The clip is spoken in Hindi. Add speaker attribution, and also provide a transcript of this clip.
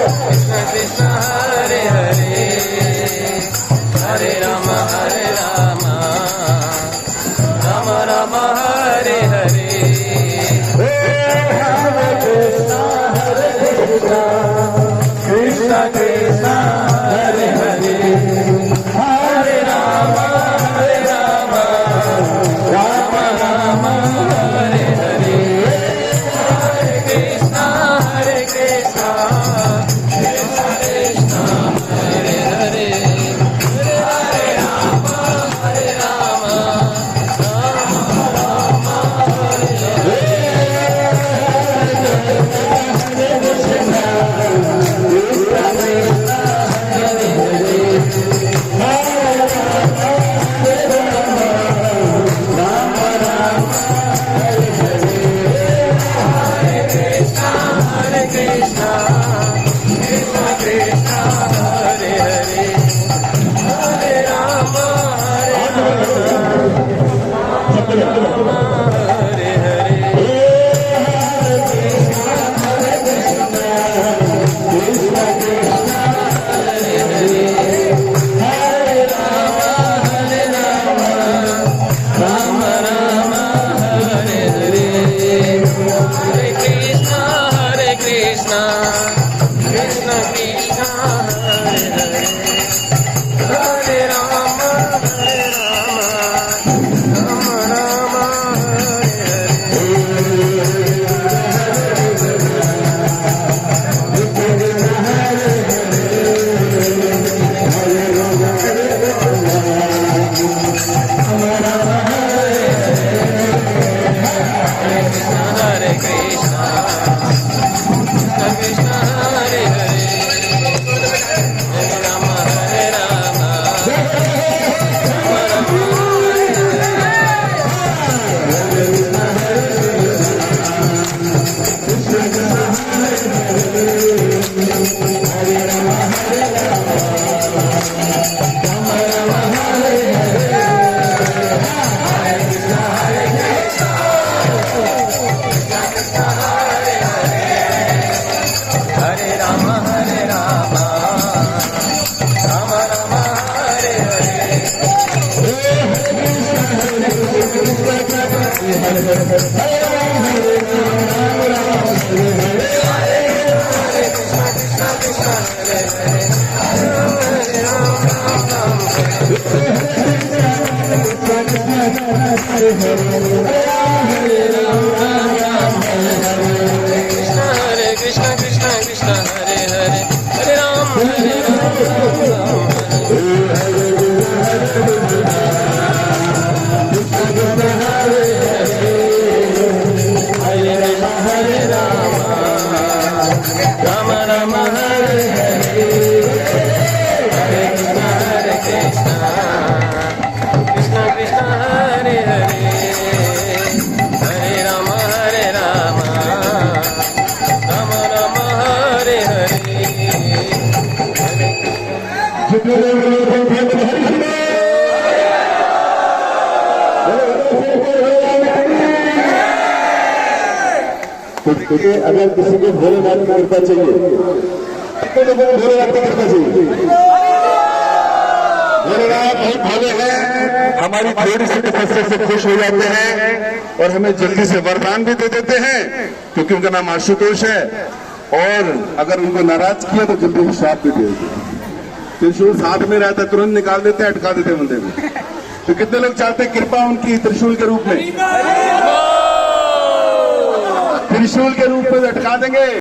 Speaker 1: कृष्ण हरे हरे, हरे राम राम राम हरे हरे। कृष्ण कृष्ण हरे हरे, हरे राम राम राम हरे हरे। हरे कृष्ण कृष्ण कृष्ण हरे हरे, हरे राम राम राम हरे
Speaker 2: क्योंकि अगर किसी को भोलेनाथ की कृपा चाहिए तो भोलेनाथ की कृपा चाहिए। भोलेनाथ बहुत भोले हैं, हमारी थोड़ी सी तपस्या से खुश हो जाते हैं और हमें जल्दी से वरदान भी दे देते हैं, क्योंकि उनका नाम आशुतोष है। और अगर उनको नाराज किया तो जल्दी ही श्राप भी दे देते हैं। त्रिशूल साथ में रहता तुरंत निकाल देते हैं, अटका देते हैं बंदे को। तो कितने लोग चाहते हैं कृपा उनकी त्रिशूल के रूप में, त्रिशूल के रूप में अटका देंगे।